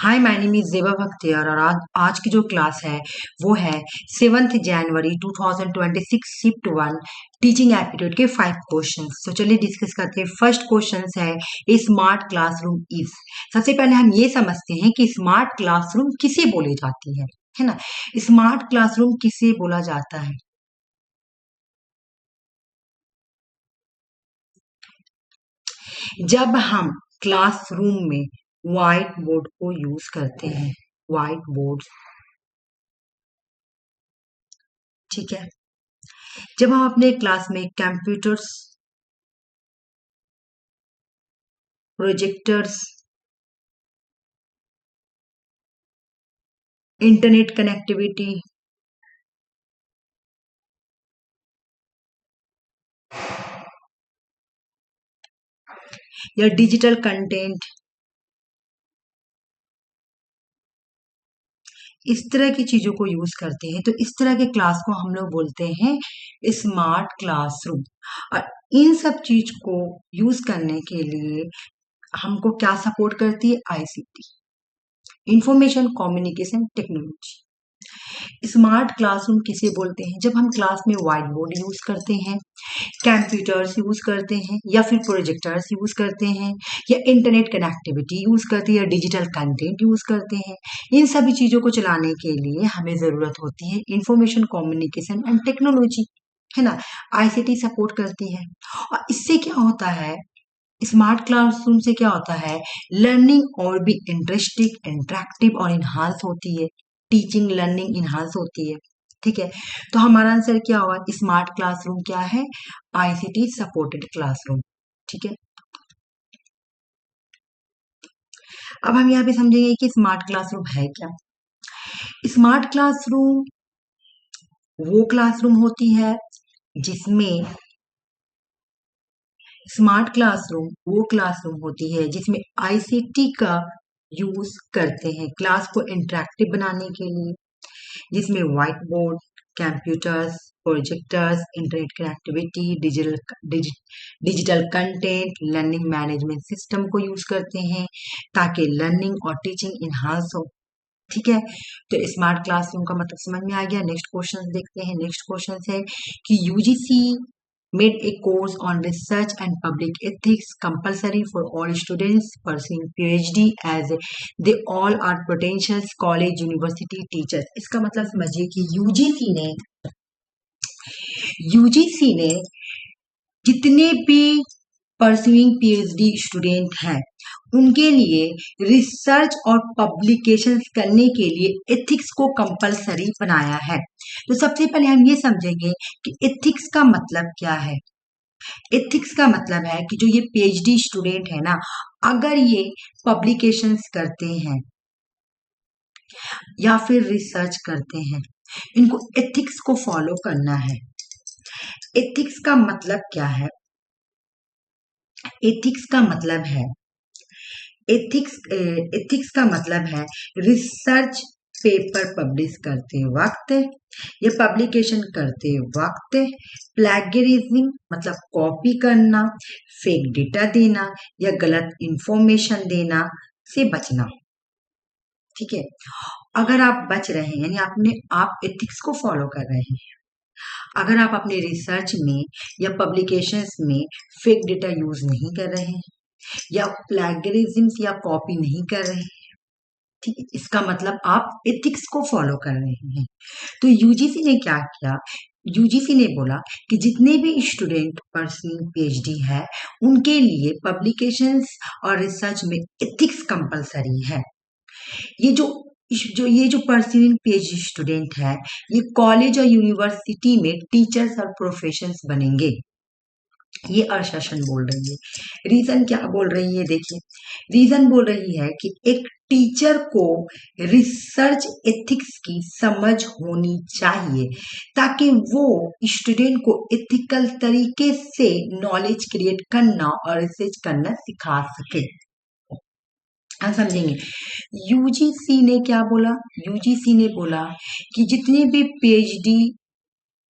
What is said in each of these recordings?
Hi, my name is जेबा बख्तियार और आज की जो क्लास है वो है 7 जनवरी 2026 शिफ्ट 1 टीचिंग एप्टीट्यूड के 5 क्वेश्चंस। तो चलिए डिस्कस करते हैं। फर्स्ट क्वेश्चंस है ए स्मार्ट क्लासरूम इज। सबसे पहले हम ये समझते हैं कि स्मार्ट क्लासरूम किसे बोली जाती है ना। स्मार्ट क्लासरूम किसे बोला जाता है? जब हम क्लासरूम में व्हाइट बोर्ड को यूज करते हैं। व्हाइट बोर्ड, ठीक है। जब हम अपने क्लास में कंप्यूटर्स, प्रोजेक्टर्स, इंटरनेट कनेक्टिविटी, या डिजिटल कंटेंट, इस तरह की चीजों को यूज करते हैं, तो इस तरह के क्लास को हम लोग बोलते हैं स्मार्ट क्लासरूम। और इन सब चीज को यूज करने के लिए हमको क्या सपोर्ट करती है? ICT, information communication technology. Smart classroom किसे बोलते हैं? जब हम क्लास में व्हाइट बोर्ड यूज करते हैं, कंप्यूटर्स यूज करते हैं, या फिर प्रोजेक्टर्स यूज करते हैं, या इंटरनेट कनेक्टिविटी यूज करते हैं, या डिजिटल कंटेंट यूज करते हैं। इन सभी चीजों को चलाने के लिए हमें जरूरत होती है इंफॉर्मेशन कम्युनिकेशन एंड टेक्नोलॉजी, है ना। आईसीटी सपोर्ट करती है। और इससे क्या होता है? स्मार्ट क्लासरूम से क्या होता है? लर्निंग और भी इंटरेस्टिंग, इंटरेक्टिव और इन्हांस होती है। टीचिंग लर्निंग इन्हांस होती है, ठीक है। तो हमारा आंसर क्या होगा? स्मार्ट क्लासरूम क्या है? आईसीटी सपोर्टेड क्लासरूम, ठीक है। अब हम यहाँ पे समझेंगे कि स्मार्ट क्लासरूम है क्या। स्मार्ट क्लासरूम वो क्लासरूम होती है जिसमें स्मार्ट क्लासरूम वो क्लासरूम होती है जिसमें आईसीटी का यूज करते हैं क्लास को इंटरेक्टिव बनाने के लिए, जिसमें white board, computers, projectors, internet connectivity, digital content, learning management system को यूज करते हैं ताकि लर्निंग और टीचिंग इन्हांस हो, ठीक है। तो स्मार्ट क्लासरूम का मतलब समझ में आ गया। नेक्स्ट क्वेश्चन देखते हैं। नेक्स्ट क्वेश्चन है कि UGC made a course on research and public ethics compulsory for all students pursuing PhD as they all are potential college university teachers। इसका मतलब समझिए कि यूजीसी ने जितने भी परस्यूइंग पीएचडी स्टूडेंट हैं उनके लिए रिसर्च और पब्लिकेशंस करने के लिए एथिक्स को कंपलसरी बनाया है। तो सबसे पहले हम ये समझेंगे कि एथिक्स का मतलब क्या है। एथिक्स का मतलब है कि जो ये पीएचडी स्टूडेंट है ना, अगर ये पब्लिकेशंस करते हैं या फिर रिसर्च करते हैं, इनको एथिक्स को फॉलो करना है। एथिक्स का मतलब क्या है? एथिक्स का मतलब है एथिक्स का मतलब है रिसर्च पेपर पब्लिश करते वक्त या पब्लिकेशन करते वक्त प्लैगियरिज्म मतलब कॉपी करना, फेक डेटा देना या गलत इंफॉर्मेशन देना से बचना, ठीक है। अगर आप बच रहे हैं यानी आप एथिक्स को फॉलो कर रहे हैं, अगर आप अपने रिसर्च में या पब्लिकेशंस में फेक डेटा यूज नहीं कर रहे हैं या प्लैगियरिज्म या कॉपी नहीं कर रहे हैं, ठीक है, इसका मतलब आप एथिक्स को फॉलो कर रहे हैं। तो यूजीसी ने क्या किया? यूजीसी ने बोला कि जितने भी स्टूडेंट परस्यूइंग पीएचडी है उनके लिए पब्लिकेशंस और रिसर्च में एथिक्स कंपलसरी है। ये जो परस्यूइंग पीएचडी स्टूडेंट है ये कॉलेज और यूनिवर्सिटी में टीचर्स और प्रोफेशंस बनेंगे। ये अर्शासन बोल रही है। रीजन क्या बोल रही है? देखिए, रीजन बोल रही है कि एक टीचर को रिसर्च एथिक्स की समझ होनी चाहिए ताकि वो स्टूडेंट को एथिकल तरीके से नॉलेज क्रिएट करना और रिसर्च करना सिखा सके। हम समझेंगे। यूजीसी ने क्या बोला? यूजीसी ने बोला कि जितने भी पीएचडी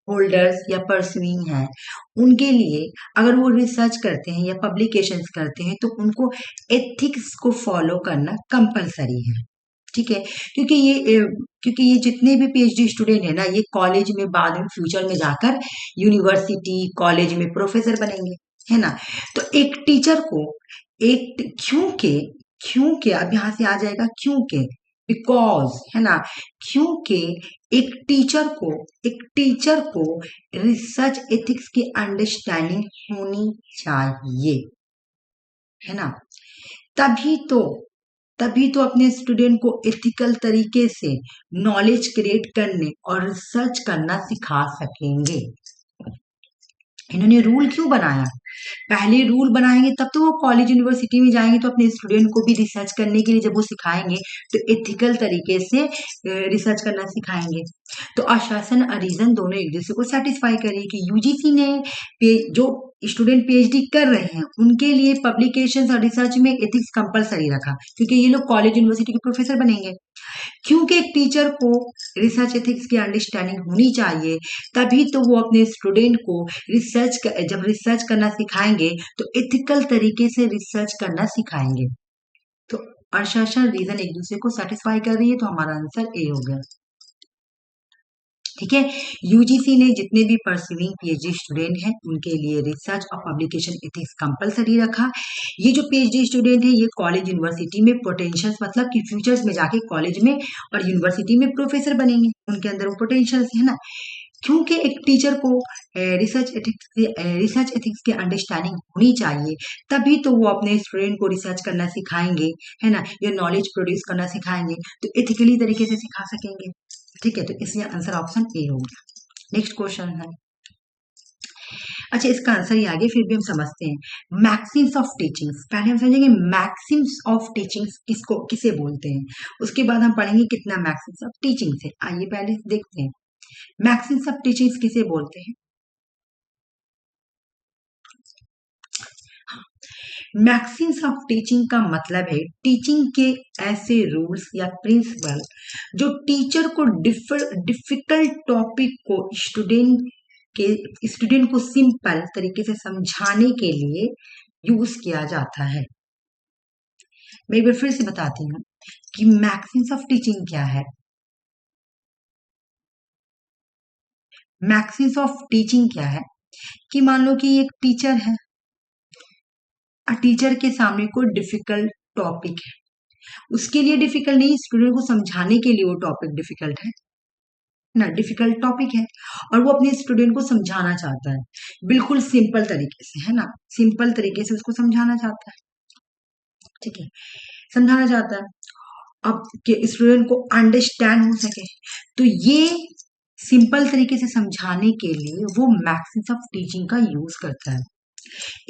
होल्डर्स या परस्यूइंग हैं उनके लिए अगर वो रिसर्च करते हैं या पब्लिकेशंस करते हैं तो उनको एथिक्स को फॉलो करना कंपलसरी है। ठीक है, क्योंकि ये जितने भी पीएचडी स्टूडेंट है ना, ये कॉलेज में बाद में फ्यूचर में जाकर यूनिवर्सिटी कॉलेज में प्रोफेसर बनेंगे, है ना। तो एक टीचर को एक क्योंकि अब यहाँ से आ जाएगा क्योंकि, बिकॉज, है ना, क्योंकि एक टीचर को रिसर्च एथिक्स की अंडरस्टैंडिंग होनी चाहिए, है ना। तभी तो तभी तो अपने स्टूडेंट को एथिकल तरीके से नॉलेज क्रिएट करने और रिसर्च करना सिखा सकेंगे। इन्होंने रूल क्यों बनाया? पहले रूल बनाएंगे तब तो वो कॉलेज यूनिवर्सिटी में जाएंगे, तो अपने स्टूडेंट को भी रिसर्च करने के लिए जब वो सिखाएंगे तो एथिकल तरीके से रिसर्च करना सिखाएंगे। तो आशासन और रीजन दोनों एक दूसरे को सेटिस्फाई करें कि यूजीसी ने जो स्टूडेंट पीएचडी कर रहे हैं उनके लिए पब्लिकेशन और रिसर्च में एथिक्स कंपलसरी रखा, क्योंकि ये लोग कॉलेज यूनिवर्सिटी के प्रोफेसर बनेंगे। क्योंकि एक टीचर को रिसर्च एथिक्स की अंडरस्टैंडिंग होनी चाहिए, तभी तो वो अपने स्टूडेंट को जब रिसर्च करना सिखाएंगे तो एथिकल तरीके से रिसर्च करना सिखाएंगे। तो अनुशासन रीजन एक दूसरे को सेटिस्फाई कर रही है, तो हमारा आंसर ए हो गया। ठीक है, यूजीसी ने जितने भी परस्यूइंग पीएचडी स्टूडेंट हैं उनके लिए रिसर्च और पब्लिकेशन एथिक्स कंपलसरी रखा। ये जो पीएचडी स्टूडेंट है ये कॉलेज यूनिवर्सिटी में पोटेंशियल्स, मतलब कि फ्यूचर्स में जाके कॉलेज में और यूनिवर्सिटी में प्रोफेसर बनेंगे, उनके अंदर वो पोटेंशियल्स है ना। क्योंकि एक टीचर को रिसर्च एथिक्स की अंडरस्टैंडिंग होनी चाहिए, तभी तो वो अपने स्टूडेंट को रिसर्च करना सिखाएंगे, है ना, या नॉलेज प्रोड्यूस करना सिखाएंगे, तो एथिकली तरीके से सिखा सकेंगे। ठीक है, तो इसलिए आंसर ऑप्शन ए होगा। नेक्स्ट क्वेश्चन है, अच्छा इसका आंसर ही आगे फिर भी हम समझते हैं। मैक्सिम्स ऑफ टीचिंग्स, पहले हम समझेंगे मैक्सिम्स ऑफ टीचिंग्स किसे बोलते हैं, उसके बाद हम पढ़ेंगे कितना मैक्सिम्स ऑफ टीचिंग्स है। आइए पहले देखते हैं मैक्सिम्स ऑफ टीचिंग्स किसे बोलते हैं। मैक्सिम्स ऑफ टीचिंग का मतलब है टीचिंग के ऐसे रूल्स या प्रिंसिपल जो टीचर को डिफिकल्ट टॉपिक को स्टूडेंट को सिंपल तरीके से समझाने के लिए यूज किया जाता है। मैं एक बार फिर से बताती हूँ कि मैक्सिम्स ऑफ टीचिंग क्या है। मैक्सिम्स ऑफ टीचिंग क्या है कि मान लो कि एक टीचर है, टीचर के सामने कोई डिफिकल्ट टॉपिक है, उसके लिए डिफिकल्ट नहीं, स्टूडेंट को समझाने के लिए वो टॉपिक डिफिकल्ट है ना, डिफिकल्ट टॉपिक है, और वो अपने स्टूडेंट को समझाना चाहता है बिल्कुल सिंपल तरीके से, है ना, सिंपल तरीके से उसको समझाना चाहता है। ठीक है, समझाना चाहता है अब कि स्टूडेंट को अंडरस्टैंड हो सके, तो ये सिंपल तरीके से समझाने के लिए वो मैक्सिम्स ऑफ टीचिंग का यूज करता है।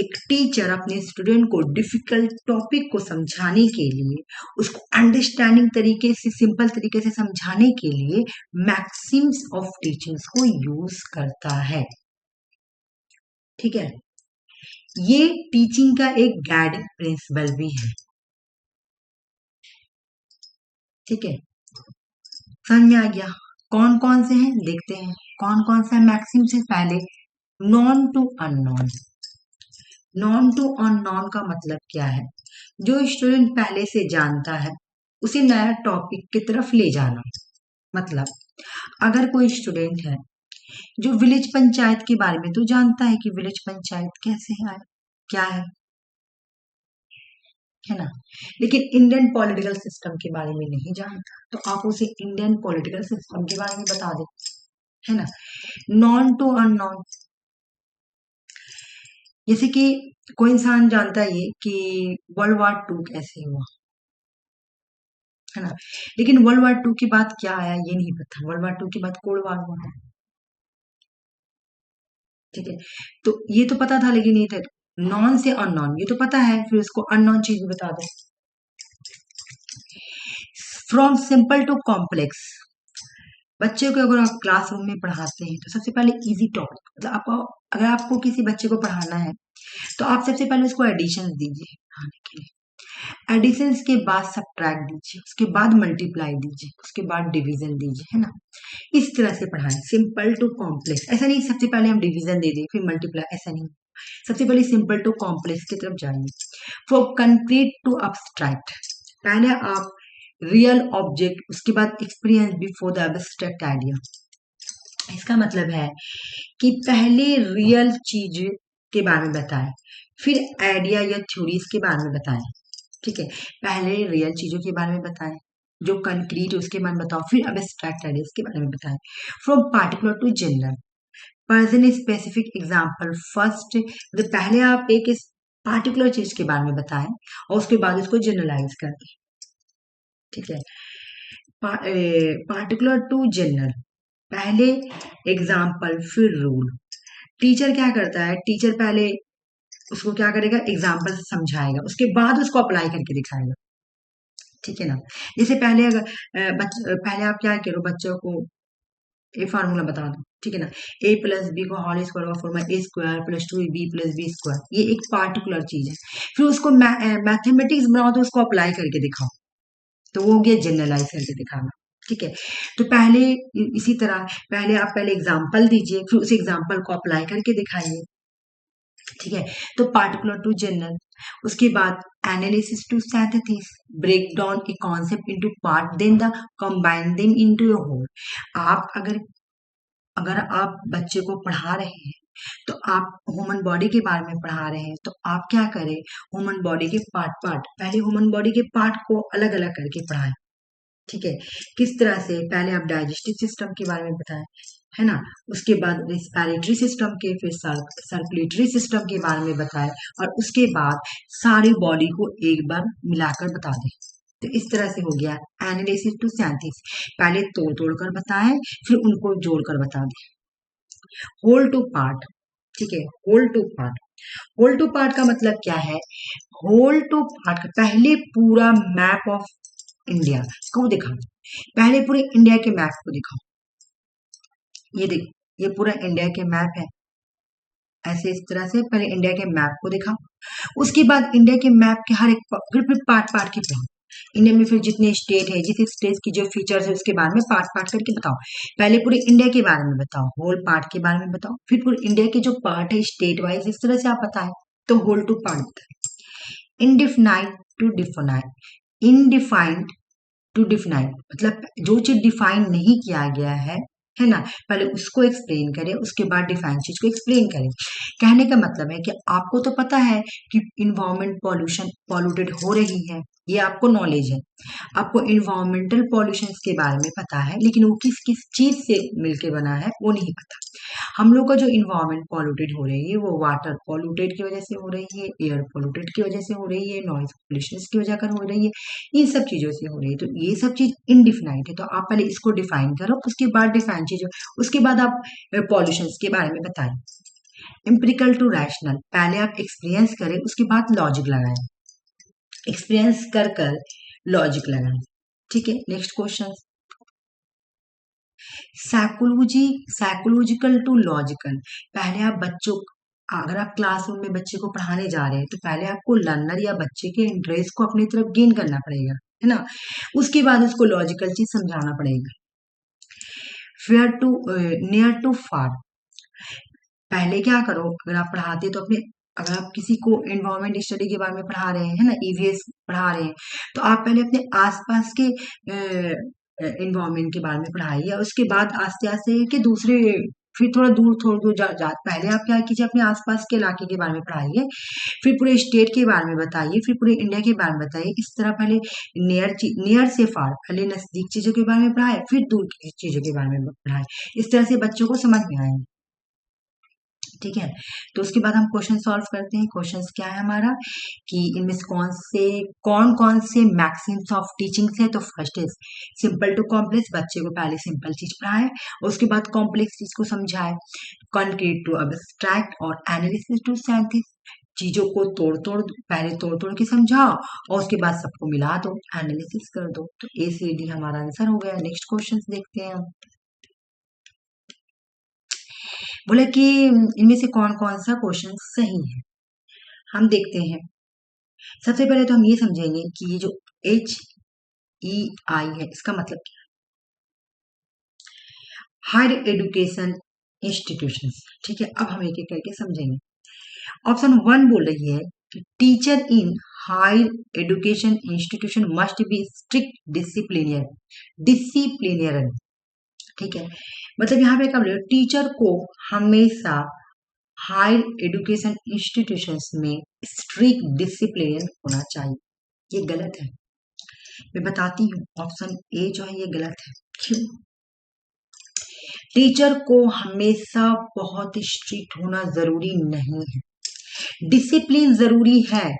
एक टीचर अपने स्टूडेंट को डिफिकल्ट टॉपिक को समझाने के लिए, उसको अंडरस्टैंडिंग तरीके से सिंपल तरीके से समझाने के लिए मैक्सिम्स ऑफ टीचिंग्स को यूज करता है। ठीक है, ये टीचिंग का एक गाइडिंग प्रिंसिपल भी है। ठीक है, समझ में आ गया कौन कौन से हैं, देखते हैं कौन कौन सा मैक्सिम से। पहले known to unknown. Known to unknown का मतलब क्या है, जो स्टूडेंट पहले से जानता है उसे नया टॉपिक की तरफ ले जाना। मतलब अगर कोई स्टूडेंट है जो विलेज पंचायत के बारे में तो जानता है कि विलेज पंचायत कैसे है, क्या है ना, लेकिन इंडियन पॉलिटिकल सिस्टम के बारे में नहीं जानता, तो आप उसे इंडियन पॉलिटिकल सिस्टम के बारे में बता दे, है ना। नॉन टू अननोन, जैसे कि कोई इंसान जानता है ये कि वर्ल्ड वॉर 2 कैसे हुआ, है ना, लेकिन वर्ल्ड वॉर 2 के बाद क्या आया ये नहीं पता, वर्ल्ड वॉर 2 के बाद कोल्ड वॉर हुआ। ठीक है, तो ये तो पता था, लेकिन ये था नॉन से अननोन, ये तो पता है, फिर उसको अननोन चीज भी बता दो। फ्रॉम सिंपल टू कॉम्प्लेक्स, बच्चे को अगर आप क्लासरूम में पढ़ाते हैं तो सबसे पहले इजी टॉपिक, मतलब आपको अगर आपको किसी बच्चे को पढ़ाना है तो आप सबसे पहले उसको एडिशन दीजिए पढ़ाने के लिए, एडिशन के बाद सब्ट्रैक्ट दीजिए, उसके बाद मल्टीप्लाई दीजिए, उसके बाद डिवीजन दीजिए, है ना। इस तरह से पढ़ाएं, सिंपल टू कॉम्प्लेक्स। ऐसा नहीं सबसे पहले हम डिवीजन दे दें फिर मल्टीप्लाई, ऐसा नहीं, सबसे पहले सिंपल टू कॉम्प्लेक्स की तरफ जाइए। फ्रॉम कंक्रीट टू अब्स्ट्रैक्ट, पहले आप रियल ऑब्जेक्ट, उसके बाद experience before the abstract idea. इसका मतलब है कि पहले रियल चीज के बारे में बताएं, फिर आइडिया या थ्योरीज के बारे में बताएं। ठीक है, पहले रियल चीजों के बारे में बताएं, जो कंक्रीट है उसके बारे में बताओ, फिर एब्स्ट्रैक्ट आइडियाज के बारे में बताएं। From particular to general, present specific example first. पहले आप एक पार्टिकुलर चीज के बारे में बताएं और उसके बाद उसको जनरलाइज कर दें। ठीक है, पार्टिकुलर टू जनरल, पहले एग्जाम्पल फिर रूल। टीचर क्या करता है, टीचर पहले उसको क्या करेगा, एग्जाम्पल से समझाएगा, उसके बाद उसको अप्लाई करके दिखाएगा। ठीक है ना, जैसे पहले अगर पहले आप क्या करो, बच्चों को ए फार्मूला बता दो। ठीक है ना, ए प्लस बी को होल स्क्वायर का formula A square plus 2b plus B square, ये एक पार्टिकुलर चीज है। फिर उसको मैथमेटिक्स बनाओ तो उसको अप्लाई करके दिखाओ, तो वो हो गया जनरलाइज करके दिखाना। ठीक है, तो पहले इसी तरह पहले आप पहले एग्जाम्पल दीजिए, फिर उस एग्जाम्पल को अप्लाई करके दिखाइए। ठीक है, तो पार्टिकुलर टू जनरल, उसके बाद analysis to synthesis, break down a concept into part then the combine them into a whole. आप अगर अगर आप बच्चे को पढ़ा रहे हैं तो आप ह्यूमन बॉडी के बारे में पढ़ा रहे हैं, तो आप क्या करें, ह्यूमन बॉडी के पार्ट पहले ह्यूमन बॉडी के पार्ट को अलग अलग करके पढ़ाएं। ठीक है, किस तरह से, पहले आप डाइजेस्टिव सिस्टम के बारे में बताएं, है ना, उसके बाद रिस्पिरेटरी सिस्टम के, फिर सर्कुलेटरी सिस्टम के बारे में बताएं, और उसके बाद सारी बॉडी को एक बार मिलाकर बता दें। तो इस तरह से हो गया एनालिसिस टू साइंटिस्ट, पहले तोड़ तोड़ कर बताएं, फिर उनको जोड़कर बता दें। होल टू पार्ट, ठीक है, whole to part, whole to part का मतलब क्या है, होल टू पार्ट का पहले पूरा मैप ऑफ इंडिया को दिखाओ, पहले पूरे इंडिया के मैप को दिखाओ। ये देख, ये पूरा इंडिया के मैप है, ऐसे इस तरह से पहले इंडिया के मैप को दिखाओ, उसके बाद इंडिया के मैप के हर एक फिर पार्ट पार्ट के पढ़ाओ। इंडिया में फिर जितने स्टेट है, जिस स्टेट की जो फीचर्स है उसके बारे में पार्ट पार्ट करके बताओ। पहले पूरे इंडिया के बारे में बताओ, होल पार्ट के बारे में बताओ, फिर पूरे इंडिया के जो पार्ट है स्टेट वाइज, इस तरह से आप बताएं, तो whole to part. Undefined to define, undefined to define मतलब जो चीज डिफाइन नहीं किया गया है ना, पहले उसको एक्सप्लेन करें, उसके बाद डिफाइन चीज को एक्सप्लेन करें। कहने का मतलब है कि आपको तो पता है कि इन्वायरमेंट पॉल्यूशन पॉल्यूटेड हो रही है, ये आपको नॉलेज है, आपको इन्वायरमेंटल पॉल्यूशन के बारे में पता है, लेकिन वो किस किस चीज से मिलके बना है वो नहीं पता। हम लोग का जो इन्वायरमेंट पॉल्यूटेड हो रही है वो वाटर पॉल्यूटेड की वजह से हो रही है, एयर पॉल्यूटेड की वजह से हो रही है, नॉइज पॉल्यूशन की वजह कर हो रही है, इन सब चीजों से हो रही है। तो ये सब चीज इनडिफाइंड है, तो आप पहले इसको डिफाइन करो, उसके बाद डिफाइन चीजों, उसके बाद आप पॉल्यूशन के बारे में बताएं। एम्पिरिकल टू रैशनल, पहले आप एक्सपीरियंस करें, उसके बाद लॉजिक लगाएं, एक्सपीरियंस कर कर लॉजिक लगाएं। ठीक है, next question, psychology, psychological to logical, पहले आप बच्चों, अगर आप क्लासरूम में बच्चे को पढ़ाने जा रहे हैं तो पहले आपको लर्नर या बच्चे के इंटरेस्ट को अपनी तरफ गेन करना पड़ेगा, है ना, उसके बाद उसको लॉजिकल चीज समझाना पड़ेगा। फेयर टू नियर टू फार, पहले क्या करो, अगर आप पढ़ाते तो अपने, अगर आप किसी को एनवायरमेंट स्टडी के बारे में पढ़ा रहे हैं, है ना, ईवीएस पढ़ा रहे हैं, तो आप पहले अपने आसपास के एनवायरमेंट के बारे में पढ़ाइए, और उसके बाद आस्ते आस्ते के दूसरे, फिर थोड़ा दूर पहले आप क्या कीजिए, अपने आसपास के इलाके के बारे में पढ़ाइए, फिर पूरे स्टेट के बारे में बताइए, फिर पूरे इंडिया के बारे में बताइए। इस तरह पहले नियर से फार, पहले नजदीक चीजों के बारे में पढ़ाए, फिर दूर की चीजों के बारे में पढ़ाए, इस तरह से बच्चों को समझ में आएगा। ठीक है, तो उसके बाद हम क्वेश्चन सॉल्व करते हैं। क्वेश्चन क्या है हमारा, कि इनमें से कौन कौन से मैक्सिम्स ऑफ टीचिंग है, तो first is simple to complex, बच्चे को पहले सिंपल चीज पढ़ाए और उसके बाद कॉम्प्लेक्स चीज को समझाए। कॉन्क्रीट टू अब्स्ट्रैक्ट और एनालिसिस टू साइंटिस्ट, चीजों को तोड़ तोड़, पहले तोड़ तोड़ के समझाओ और उसके बाद सबको मिला दो, एनालिसिस कर दो। तो ए सी डी हमारा आंसर हो गया। नेक्स्ट क्वेश्चन देखते हैं हम, बोले कि इनमें से कौन कौन सा क्वेश्चन सही है, हम देखते हैं। सबसे पहले तो हम ये समझेंगे कि ये जो HEI है, इसका मतलब क्या है, हायर एजुकेशन इंस्टीट्यूशंस। ठीक है, अब हम एक एक करके समझेंगे। ऑप्शन 1 बोल रही है कि teacher in higher education institution must be strict disciplinarian. ठीक है, मतलब यहाँ पे क्या बोले, टीचर को हमेशा हायर एजुकेशन इंस्टीट्यूशंस में स्ट्रिक्ट डिसिप्लिन होना चाहिए। ये गलत है, मैं बताती हूँ। ऑप्शन ए जो है ये गलत है। क्यों? टीचर को हमेशा बहुत स्ट्रिक्ट होना जरूरी नहीं है। डिसिप्लिन जरूरी है,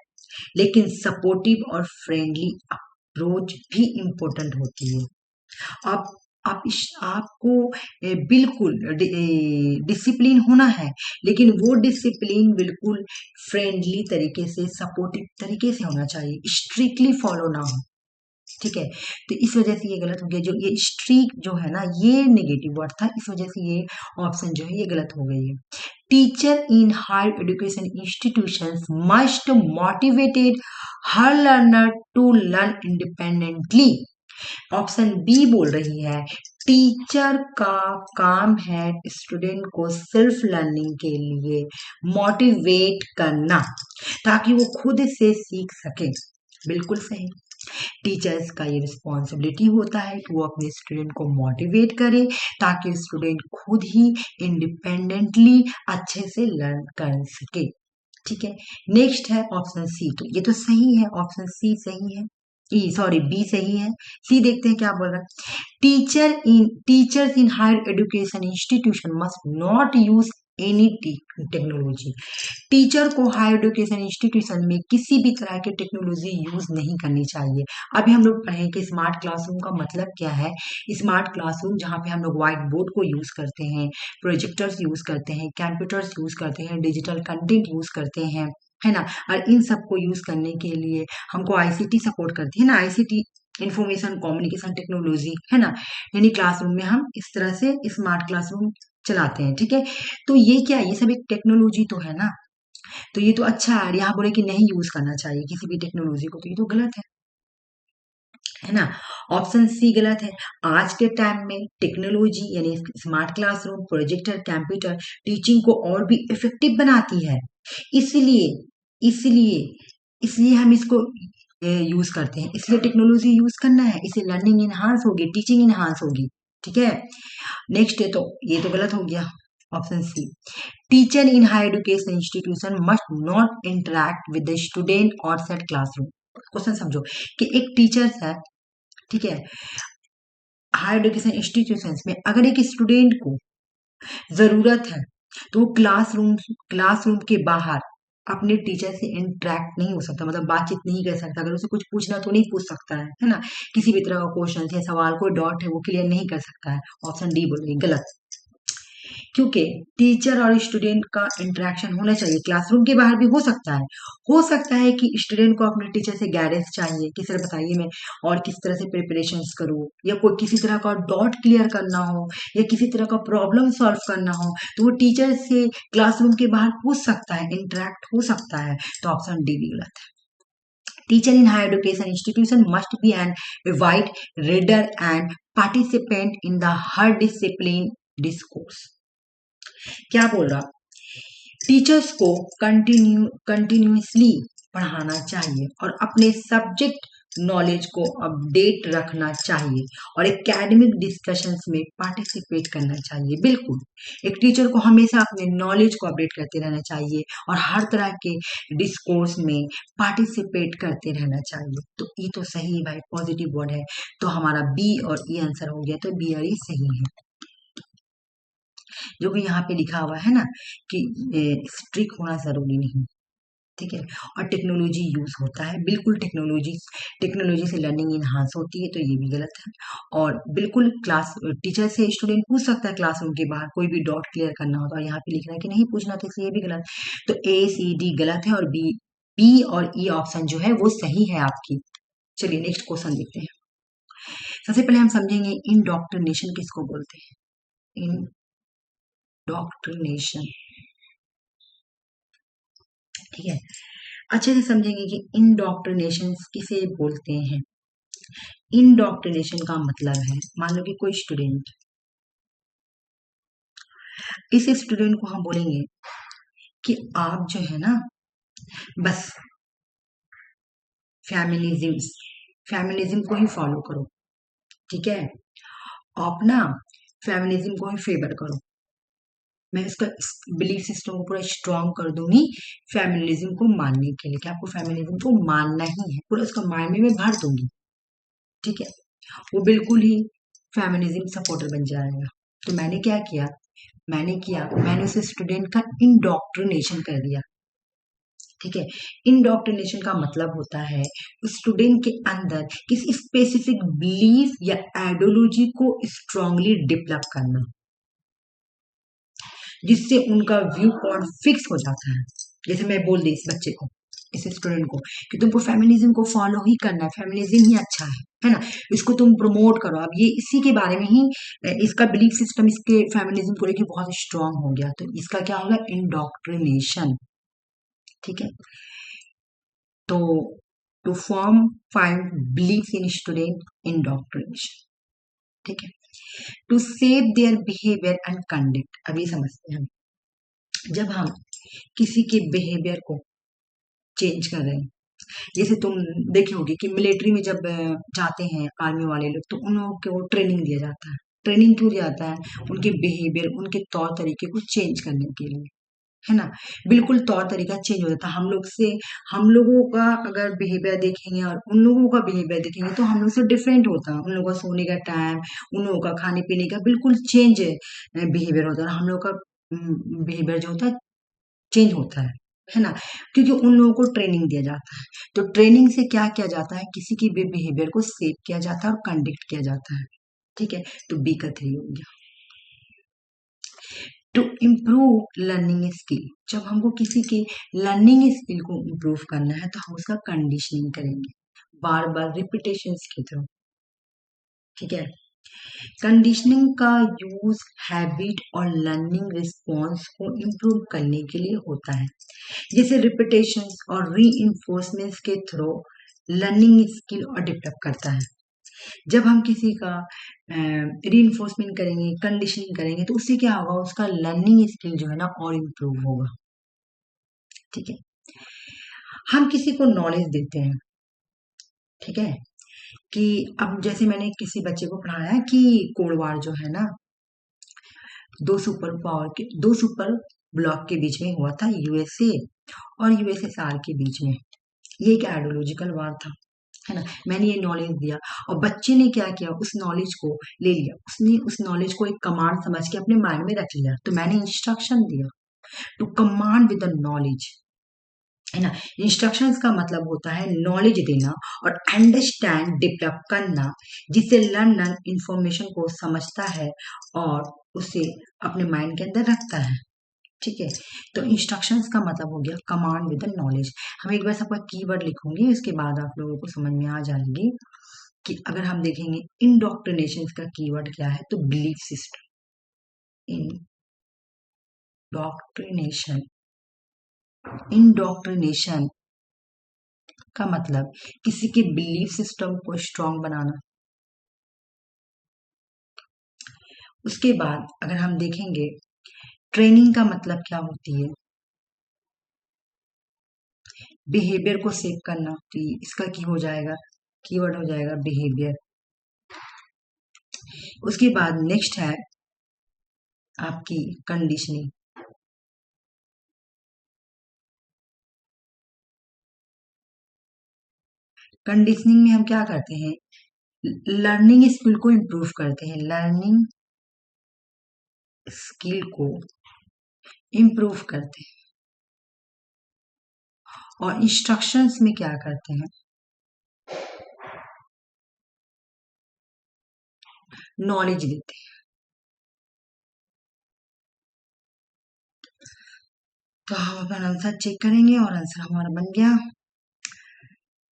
लेकिन सपोर्टिव और फ्रेंडली अप्रोच भी इम्पोर्टेंट होती है। आप आपको बिल्कुल डिसिप्लिन होना है, लेकिन वो डिसिप्लिन बिल्कुल फ्रेंडली तरीके से, सपोर्टिव तरीके से होना चाहिए, स्ट्रिक्टली फॉलो ना हो। ठीक है, तो इस वजह से ये गलत हो गया। जो ये स्ट्रिक जो है ना, ये नेगेटिव वर्ड था, इस वजह से ये ऑप्शन जो है ये गलत हो गई है। Teacher in higher education institutions must motivated her learner to learn independently. Option B बोल रही है टीचर का काम है स्टूडेंट को सेल्फ लर्निंग के लिए मोटिवेट करना, ताकि वो खुद से सीख सके। बिल्कुल सही। टीचर्स का ये रिस्पॉन्सिबिलिटी होता है कि वो अपने स्टूडेंट को मोटिवेट करे, ताकि स्टूडेंट खुद ही इंडिपेंडेंटली अच्छे से लर्न कर सके। ठीक है, नेक्स्ट है ऑप्शन सी। तो ये तो सही है, ऑप्शन सी सही है, सॉरी बी सही है। सी देखते हैं क्या बोल रहा है। Teachers in higher education institution must not use any technology. Teacher को हायर एजुकेशन इंस्टीट्यूशन में किसी भी तरह की टेक्नोलॉजी यूज नहीं करनी चाहिए। अभी हम लोग पढ़े कि स्मार्ट क्लासरूम का मतलब क्या है। स्मार्ट क्लासरूम जहाँ पे हम लोग व्हाइट बोर्ड को यूज करते हैं, प्रोजेक्टर्स यूज करते हैं, कंप्यूटर्स यूज करते हैं, डिजिटल कंटेंट यूज करते हैं, है ना। और इन सबको यूज करने के लिए हमको आईसीटी सपोर्ट करती है ना, आईसीटी इंफॉर्मेशन कम्युनिकेशन टेक्नोलॉजी, है ना। यानी क्लासरूम में हम इस तरह से स्मार्ट क्लासरूम चलाते हैं। ठीक है, तो ये क्या है, ये सब एक टेक्नोलॉजी तो है ना। तो ये तो अच्छा है। यहाँ बोले कि नहीं यूज करना चाहिए किसी भी टेक्नोलॉजी को, तो ये तो गलत है ना। ऑप्शन सी गलत है। आज के टाइम में टेक्नोलॉजी यानी smart classroom, projector, computer teaching को और भी इफेक्टिव बनाती है। इसलिए इसलिए इसलिए हम इसको यूज करते हैं। इसलिए टेक्नोलॉजी यूज करना है, इससे लर्निंग इनहांस होगी, टीचिंग इनहांस होगी। ठीक है, नेक्स्ट है, तो ये तो गलत हो गया। Option C teacher in higher education institution must not interact with the student outside classroom. Question समझो कि एक टीचर है, ठीक है, हायर एजुकेशन इंस्टीट्यूशन में अगर एक स्टूडेंट को जरूरत है, तो वो क्लासरूम के बाहर अपने टीचर से इंटरेक्ट नहीं हो सकता, मतलब बातचीत नहीं कर सकता। अगर उसे कुछ पूछना तो नहीं पूछ सकता है ना। किसी भी तरह का क्वेश्चन या सवाल, कोई डाउट है वो क्लियर नहीं कर सकता है। ऑप्शन डी बोल रही गलत। क्योंकि टीचर और स्टूडेंट का इंटरेक्शन होना चाहिए। क्लासरूम के बाहर भी हो सकता है कि स्टूडेंट को अपने टीचर से गाइडेंस चाहिए कि सर बताइए मैं और किस तरह से प्रिपरेशंस करूँ, या कोई किसी तरह का डाउट क्लियर करना हो, या किसी तरह का प्रॉब्लम सॉल्व करना हो, तो वो टीचर से क्लासरूम के बाहर पूछ सकता है, इंटरेक्ट हो सकता है। तो ऑप्शन डी भी गलत है। Teacher in higher education institution must be an avid reader and participant in the hard discipline discourse। क्या बोल रहा, टीचर्स को कंटिन्यूसली पढ़ाना चाहिए और अपने सब्जेक्ट नॉलेज को अपडेट रखना चाहिए और एकेडमिक डिस्कशंस में पार्टिसिपेट करना चाहिए। बिल्कुल, एक टीचर को हमेशा अपने नॉलेज को अपडेट करते रहना चाहिए और हर तरह के डिस्कोर्स में पार्टिसिपेट करते रहना चाहिए। तो ये तो सही है भाई, पॉजिटिव वर्ड है। तो हमारा बी और ई आंसर हो गया, तो बी और ई सही है। जो कि यहाँ पे लिखा हुआ है ना कि स्ट्रिक होना जरूरी नहीं। ठीक है, और टेक्नोलॉजी यूज होता है, बिल्कुल टेक्नोलॉजी से लर्निंग इनहांस होती है, तो ये भी गलत है। और बिल्कुल क्लास टीचर से स्टूडेंट पूछ सकता है क्लासरूम के बाहर, कोई भी डाउट क्लियर करना हो, तो यहाँ पे लिख रहा है कि नहीं पूछना, तो इसलिए भी गलत। तो ए सी डी गलत है और बी बी और ई ऑप्शन जो है वो सही है आपकी। चलिए नेक्स्ट क्वेश्चन देखते हैं। सबसे पहले हम समझेंगे इंडॉक्ट्रिनेशन किसको बोलते हैं। इंडॉक्ट्रिनेशन, ठीक है, अच्छे से समझेंगे कि इंडॉक्ट्रिनेशन किसे बोलते हैं। इंडॉक्ट्रिनेशन का मतलब है, मान लो कि कोई स्टूडेंट, इस स्टूडेंट को हम बोलेंगे कि आप जो है ना, बस फेमिनिज्म को ही फॉलो करो, ठीक है। आप ना फेमिनिज्म को ही फेवर करो। मैं इसका बिलीफ सिस्टम को पूरा स्ट्रॉन्ग कर दूंगी फेमिनिज्म को मानने के लिए, कि आपको फेमिनिज्म को मानना ही है, पूरा उसका माइंड में मैं भर दूंगी, ठीक है। वो बिल्कुल ही फेमिनिज्म सपोर्टर बन जाएगा। तो मैंने क्या किया, मैंने उस स्टूडेंट का इंडोक्ट्रिनेशन कर दिया, ठीक है। इंडोक्ट्रिनेशन का मतलब होता है उस स्टूडेंट के अंदर किसी स्पेसिफिक बिलीफ या आइडियोलॉजी को स्ट्रांगली डेवलप करना, जिससे उनका व्यू पॉइंट फिक्स हो जाता है। जैसे मैं बोल दी इस बच्चे को, इस स्टूडेंट को, कि तुमको फेमिनिज्म को फॉलो ही करना है, फेमिनिज्म ही अच्छा है ना, इसको तुम प्रमोट करो। अब ये इसी के बारे में ही इसका बिलीफ सिस्टम इसके फेमिनिज्म को लेकर बहुत स्ट्रांग हो गया, तो इसका क्या होगा, इंडोक्ट्रिनेशन, ठीक है। तो to form find belief in student, indoctrination, ठीक है। To save their behaviour and conduct, अभी समझते हैं। जब हम किसी के बिहेवियर को चेंज कर रहे हैं, जैसे तुम देखे होगे कि मिलिट्री में जब जाते हैं आर्मी वाले लोग, तो उन लोगों को ट्रेनिंग दिया जाता है। ट्रेनिंग क्यों दिया जाता है, उनके बिहेवियर, उनके तौर तरीके को चेंज करने के लिए, है ना। बिल्कुल तौर तरीका चेंज हो जाता है। हम लोगों का अगर बिहेवियर देखेंगे और उन लोगों का बिहेवियर देखेंगे तो हम लोग से डिफरेंट होता है। उन लोगों का सोने का टाइम, उन लोगों का खाने पीने का बिल्कुल चेंज बिहेवियर होता है। हम लोग का बिहेवियर जो होता है चेंज होता है ना, क्योंकि उन लोगों को ट्रेनिंग दिया जाता है। तो ट्रेनिंग से क्या किया जाता है, किसी की भी बिहेवियर को सेव किया जाता है और कंडक्ट किया जाता है, ठीक है। तो बी का 3 हो गया। टू इम्प्रूव लर्निंग स्किल, जब हमको किसी की लर्निंग स्किल को इम्प्रूव करना है तो हम उसका कंडीशनिंग करेंगे, बार बार रिपीटेशन के थ्रू, ठीक है। कंडीशनिंग का यूज हैबिट और लर्निंग रिस्पॉन्स को इम्प्रूव करने के लिए होता है, जैसे रिपीटेशन और री के थ्रू लर्निंग स्किल और डेवलप करता है। जब हम किसी का री करेंगे, कंडीशनिंग करेंगे, तो उससे क्या होगा, उसका लर्निंग स्किल जो है ना और इम्प्रूव होगा, ठीक है। हम किसी को नॉलेज देते हैं, ठीक है, कि अब जैसे मैंने किसी बच्चे को पढ़ाया कि कोल्ड वार जो है ना, दो सुपर ब्लॉक के बीच में हुआ था, यूएसए और यूएसएसआर के बीच में। ये एक आइडियोलॉजिकल वार था, है ना। मैंने ये नॉलेज दिया और बच्चे ने क्या किया, उस नॉलेज को ले लिया, उसने उस नॉलेज को एक कमांड समझ के अपने माइंड में रख लिया। तो मैंने इंस्ट्रक्शन दिया to command with the knowledge, है ना। इंस्ट्रक्शंस का मतलब होता है नॉलेज देना और अंडरस्टैंड डेवलप करना, जिससे लर्नर इंफॉर्मेशन को समझता है और उसे अपने माइंड के अंदर रखता है, ठीक है। तो इंस्ट्रक्शंस का मतलब हो गया कमांड विद द नॉलेज। हम एक बार सबका कीवर्ड लिखूंगी, उसके बाद आप लोगों को समझ में आ जाएगी कि अगर हम देखेंगे इंडोक्ट्रिनेशन का कीवर्ड क्या है, तो बिलीफ सिस्टम। इंडोक्ट्रिनेशन, इंडोक्ट्रिनेशन का मतलब किसी के बिलीफ सिस्टम को स्ट्रांग बनाना। उसके बाद अगर हम देखेंगे ट्रेनिंग का मतलब क्या होती है, बिहेवियर को सेव करना, तो इसका की हो जाएगा, कीवर्ड हो जाएगा बिहेवियर। उसके बाद नेक्स्ट है आपकी कंडीशनिंग। कंडीशनिंग में हम क्या करते हैं, लर्निंग स्किल को इम्प्रूव करते हैं, लर्निंग स्किल को इम्प्रूव करते हैं। और इंस्ट्रक्शंस में क्या करते हैं, नॉलेज देते हैं। तो हम अपना आंसर चेक करेंगे और आंसर हमारा बन गया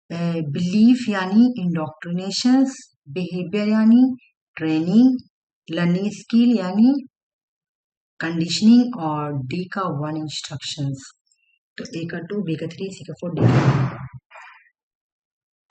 बिलीफ यानी इंडोक्ट्रिनेशन, बिहेवियर यानी ट्रेनिंग, लर्निंग स्किल यानी कंडीशनिंग और डी का 1 इंस्ट्रक्शंस। तो ए का 2, बी का 3, सी का 4, डी का 1।